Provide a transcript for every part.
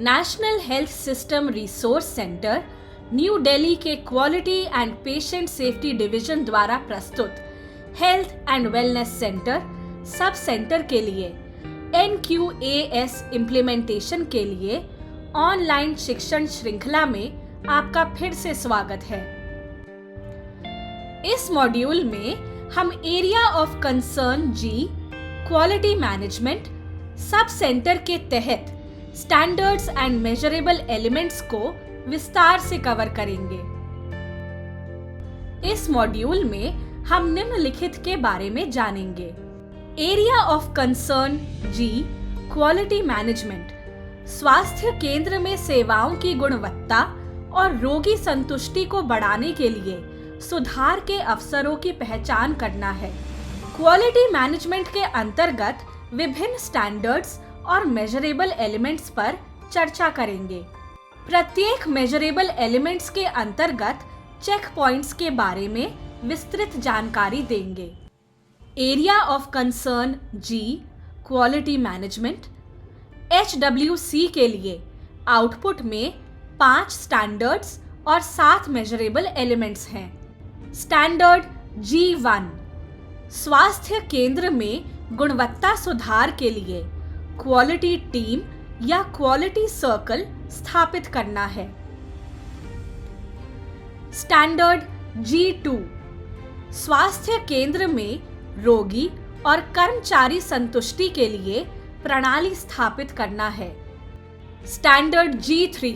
National Health System Resource Centre, New Delhi के quality and patient safety division द्वारा प्रस्तुत health and wellness centre sub centre के लिए NQAS implementation के लिए ऑनलाइन शिक्षण श्रृंखला में आपका फिर से स्वागत है। इस मॉड्यूल में हम area of concern G, quality management सब सेंटर के तहत स्टैंडर्ड्स एंड मेजरेबल एलिमेंट्स को विस्तार से कवर करेंगे। इस मॉड्यूल में हम निम्नलिखित के बारे में जानेंगे। Area of concern G, quality management, स्वास्थ्य केंद्र में सेवाओं की गुणवत्ता और रोगी संतुष्टि को बढ़ाने के लिए सुधार के अवसरों की पहचान करना है। क्वालिटी मैनेजमेंट के अंतर्गत विभिन्न स्टैंडर्ड्स और मेजरेबल एलिमेंट्स पर चर्चा करेंगे। प्रत्येक मेजरेबल एलिमेंट्स के अंतर्गत चेक पॉइंट्स के बारे में विस्तृत जानकारी देंगे। Area of concern G, quality management, HWC के लिए आउटपुट में 5 स्टैंडर्ड्स और 7 मेजरेबल एलिमेंट्स हैं। स्टैंडर्ड G1, स्वास्थ्य केंद्र में गुणवत्ता सुधार के लिए क्वालिटी टीम या क्वालिटी सर्कल स्थापित करना है। स्टैंडर्ड G2, स्वास्थ्य केंद्र में रोगी और कर्मचारी संतुष्टि के लिए प्रणाली स्थापित करना है। स्टैंडर्ड G3,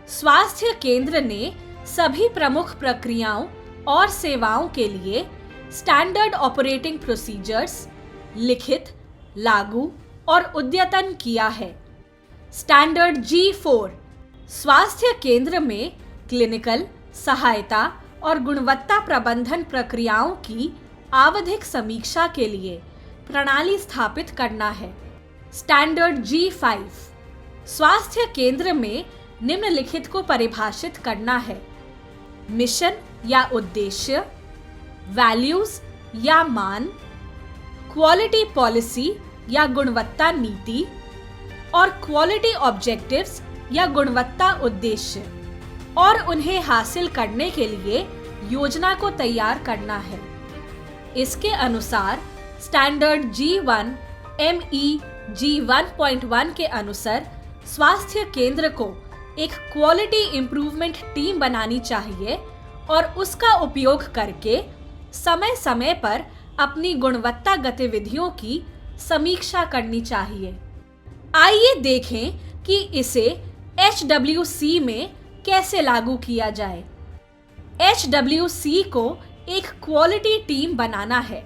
स्वास्थ्य केंद्र ने सभी प्रमुख प्रक्रियाओं और सेवाओं के लिए स्टैंडर्ड ऑपरेटिंग प्रोसीजर्स लिखित, लागू और अद्यतन किया है। स्टैंडर्ड G4, स्वास्थ्य केंद्र में क्लिनिकल सहायता और गुणवत्ता प्रबंधन प्रक्रियाओं की आवधिक समीक्षा के लिए प्रणाली स्थापित करना है। स्टैंडर्ड G5, स्वास्थ्य केंद्र में निम्नलिखित को परिभाषित करना है: मिशन या उद्देश्य, वैल्यूज या मान, क्वालिटी पॉलिसी या गुणवत्ता नीति और क्वालिटी ऑब्जेक्टिव्स या गुणवत्ता उद्देश्य, और उन्हें हासिल करने के लिए योजना को तैयार करना है। इसके अनुसार स्टैंडर्ड G1 MEG 1.1 के अनुसार स्वास्थ्य केंद्र को एक क्वालिटी इंप्रूवमेंट टीम बनानी चाहिए और उसका उपयोग करके समय समय पर अपनी गुणवत्ता गतिविधियों की समीक्षा करनी चाहिए। आइए देखें कि इसे HWC में कैसे लागू किया जाए। HWC को एक क्वालिटी टीम बनाना है।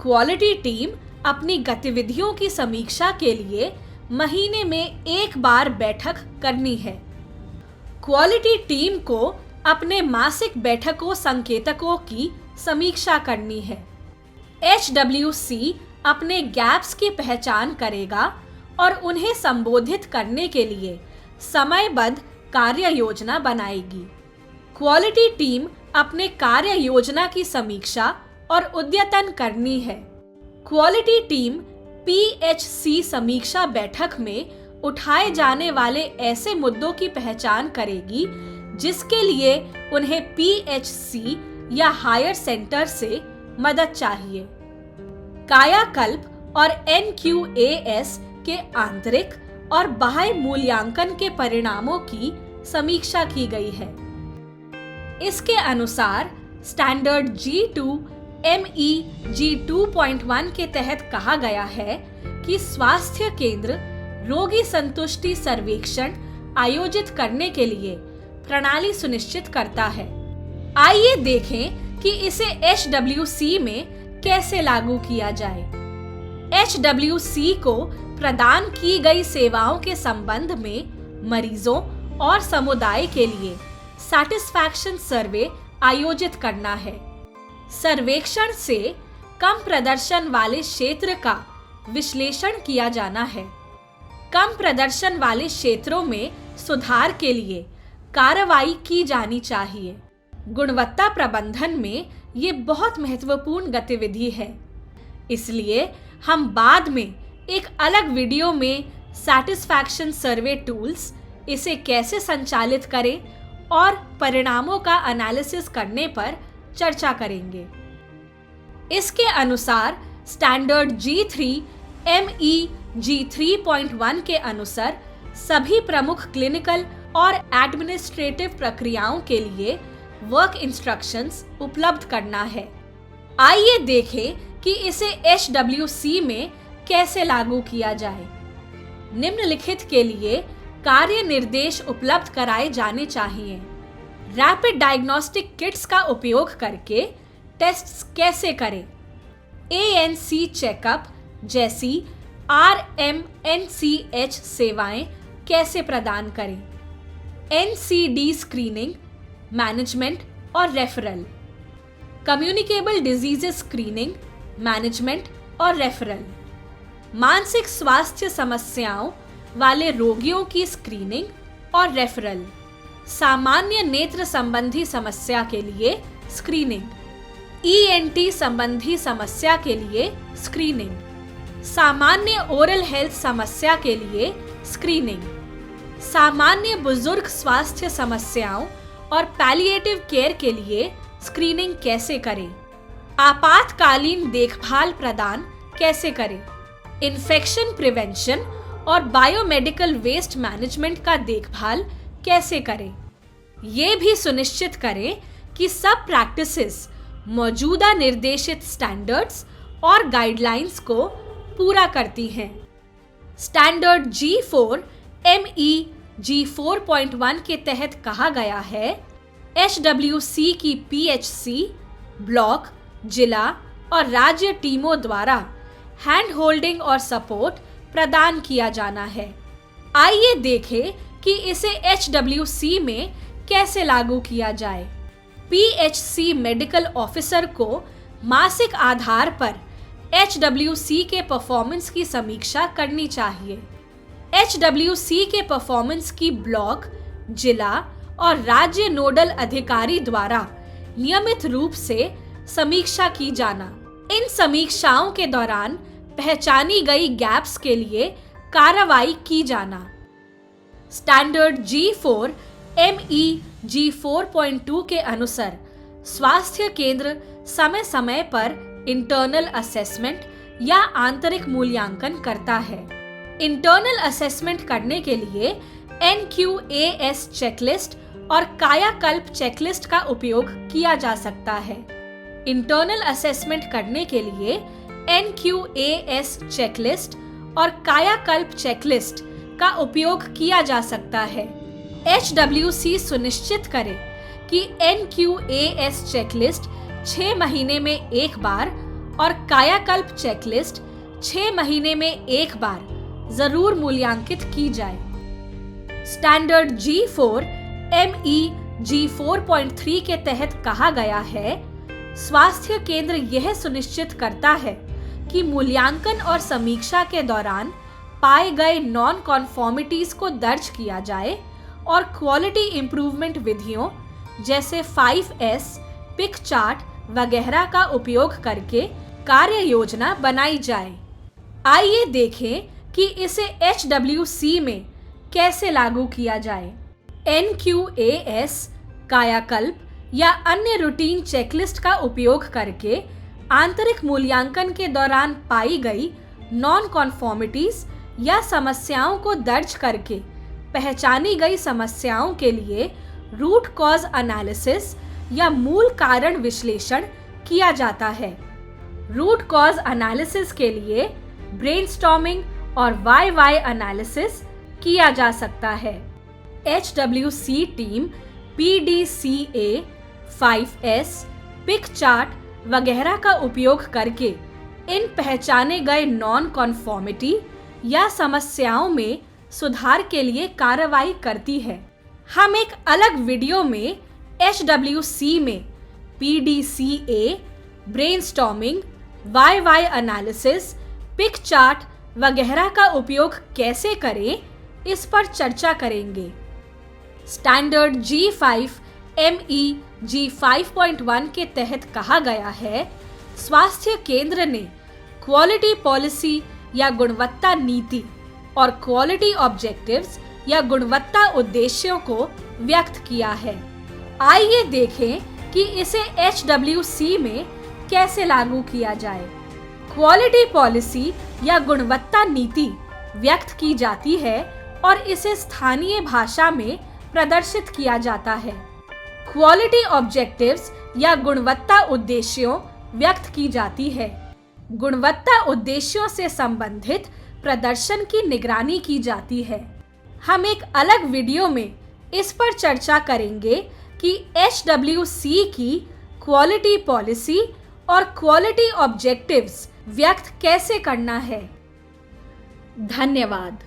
क्वालिटी टीम अपनी गतिविधियों की समीक्षा के लिए महीने में एक बार बैठक करनी है। क्वालिटी टीम को अपने मासिक बैठकों संकेतकों की समीक्षा करनी है। HWC अपने गैप्स की पहचान करेगा और उन्हें संबोधित करने के लिए समयबद्ध कार्य योजना बनाएगी। क्वालिटी टीम अपने कार्य योजना की समीक्षा और अद्यतन करनी है। क्वालिटी टीम PHC समीक्षा बैठक में उठाए जाने वाले ऐसे मुद्दों की पहचान करेगी जिसके लिए उन्हें PHC या हायर सेंटर से मदद चाहिए। कायाकल्प और NQAS के आंतरिक और बाह्य मूल्यांकन के परिणामों की समीक्षा की गई है। इसके अनुसार स्टैंडर्ड G2 MEG 2.1 के तहत कहा गया है कि स्वास्थ्य केंद्र रोगी संतुष्टि सर्वेक्षण आयोजित करने के लिए प्रणाली सुनिश्चित करता है। आइए देखें कि इसे HWC में कैसे लागू किया जाए। HWC को प्रदान की गई सेवाओं के संबंध में मरीजों और समुदाय के लिए सैटिस्फैक्शन सर्वे आयोजित करना है। सर्वेक्षण से कम प्रदर्शन वाले क्षेत्र का विश्लेषण किया जाना है। कम प्रदर्शन वाले क्षेत्रों में सुधार के लिए कार्रवाई की जानी चाहिए। गुणवत्ता प्रबंधन में ये बहुत महत्वपूर्ण गतिविधि है, इसलिए हम बाद में एक अलग वीडियो में सैटिस्फैक्शन सर्वे टूल्स इसे कैसे संचालित करें और परिणामों का एनालिसिस करने पर चर्चा करेंगे। इसके अनुसार स्टैंडर्ड G3 MEG 3.1 के अनुसार सभी प्रमुख क्लिनिकल और एडमिनिस्ट्रेटिव प्रक्रियाओं के लिए वर्क इंस्ट्रक्शंस उपलब्ध करना है। आइए देखें कि इसे HWC में कैसे लागू किया जाए। निम्नलिखित के लिए कार्य निर्देश उपलब्ध कराए जाने चाहिए। रैपिड डायग्नोस्टिक किट्स का उपयोग करके टेस्ट्स कैसे करें। ANC चेकअप जैसी RMNCH सेवाएं कैसे प्रदान करें। NCD स्क्रीनिंग, मैनेजमेंट और referral. Communicable diseases screening, management और रेफरल। मानसिक स्वास्थ्य समस्याओं वाले रोगियों की स्क्रीनिंग और रेफरल। सामान्य नेत्र संबंधी समस्या के लिए स्क्रीनिंग। ENT संबंधी समस्या के लिए स्क्रीनिंग। सामान्य ओरल हेल्थ समस्या के लिए स्क्रीनिंग। सामान्य बुजुर्ग स्वास्थ्य समस्याओं और पैलिएटिव केयर के लिए स्क्रीनिंग कैसे करें। आपातकालीन देखभाल प्रदान कैसे करें। इन्फेक्शन प्रिवेंशन और बायोमेडिकल वेस्ट मैनेजमेंट का देखभाल कैसे करें। ये भी सुनिश्चित करें कि सब प्रैक्टिसेस मौजूदा निर्देशित स्टैंडर्ड्स और गाइडलाइंस को पूरा करती हैं। स्टैंडर्ड G4 MEG 4.1 के तहत कहा गया है HWC की PHC, ब्लॉक, जिला और राज्य टीमों द्वारा हैंड होल्डिंग और सपोर्ट प्रदान किया जाना है। आइए देखें कि इसे HWC में कैसे लागू किया जाए। PHC मेडिकल ऑफिसर को मासिक आधार पर HWC के परफॉर्मेंस की समीक्षा करनी चाहिए। HWC के परफॉर्मेंस की ब्लॉक, जिला और राज्य नोडल अधिकारी द्वारा नियमित रूप से समीक्षा की जाना। इन समीक्षाओं के दौरान पहचानी गई गैप्स के लिए कार्रवाई की जाना। स्टैंडर्ड G4 MEG 4.2 के अनुसार स्वास्थ्य केंद्र समय समय पर इंटरनल असेसमेंट या आंतरिक मूल्यांकन करता है। इंटरनल असेसमेंट करने के लिए NQAS चेकलिस्ट और कायाकल्प चेकलिस्ट का उपयोग किया जा सकता है। इंटरनल असेसमेंट करने के लिए NQAS चेकलिस्ट और कायाकल्प चेकलिस्ट का उपयोग किया जा सकता है। HWC सुनिश्चित करे कि NQAS चेकलिस्ट 6 महीने में एक बार और कायाकल्प चेकलिस्ट 6 महीने में एक बार जरूर मूल्यांकित की जाए। स्टैंडर्ड G4 MEG 4.3 के तहत कहा गया है स्वास्थ्य केंद्र यह सुनिश्चित करता है कि मूल्यांकन और समीक्षा के दौरान पाए गए नॉन कॉन्फॉर्मिटीज को दर्ज किया जाए और क्वालिटी इंप्रूवमेंट विधियों जैसे 5S, पिक चार्ट वगैरह का उपयोग करके कार्य योजना बनाई जाए। आइए देखें कि इसे HWC में कैसे लागू किया जाए। NQAS, कायाकल्प या अन्य रूटीन चेकलिस्ट का उपयोग करके आंतरिक मूल्यांकन के दौरान पाई गई नॉन कॉन्फॉर्मिटीज या समस्याओं को दर्ज करके पहचानी गई समस्याओं के लिए रूट कॉज एनालिसिस या मूल कारण विश्लेषण किया जाता है। रूट कॉज एनालिसिस के लिए ब्रेनस्टॉर्मिंग और YY एनालिसिस किया जा सकता है। HWC team PDCA, 5S, pick chart वगैरह का उपयोग करके इन पहचाने गए नॉन कॉन्फॉर्मिटी या समस्याओं में सुधार के लिए कार्रवाई करती है। हम एक अलग वीडियो में HWC में PDCA, brainstorming, YY analysis, pick chart वगैरह का उपयोग कैसे करें इस पर चर्चा करेंगे। स्टैंडर्ड G5 MEG 5.1 के तहत कहा गया है स्वास्थ्य केंद्र ने क्वालिटी पॉलिसी या गुणवत्ता नीति और क्वालिटी ऑब्जेक्टिव्स या गुणवत्ता उद्देश्यों को व्यक्त किया है। आइए देखें कि इसे HWC में कैसे लागू किया जाए। क्वालिटी पॉलिसी या गुणवत्ता नीति व्यक्त की जाती है और इसे स्थानीय भाषा में प्रदर्शित किया जाता है। क्वालिटी ऑब्जेक्टिव्स या गुणवत्ता उद्देश्यों व्यक्त की जाती है। गुणवत्ता उद्देश्यों से संबंधित प्रदर्शन की निगरानी की जाती है। हम एक अलग वीडियो में इस पर चर्चा करेंगे कि HWC की क्वालिटी पॉलिसी और क्वालिटी ऑब्जेक्टिव्स व्यक्त कैसे करना है। धन्यवाद।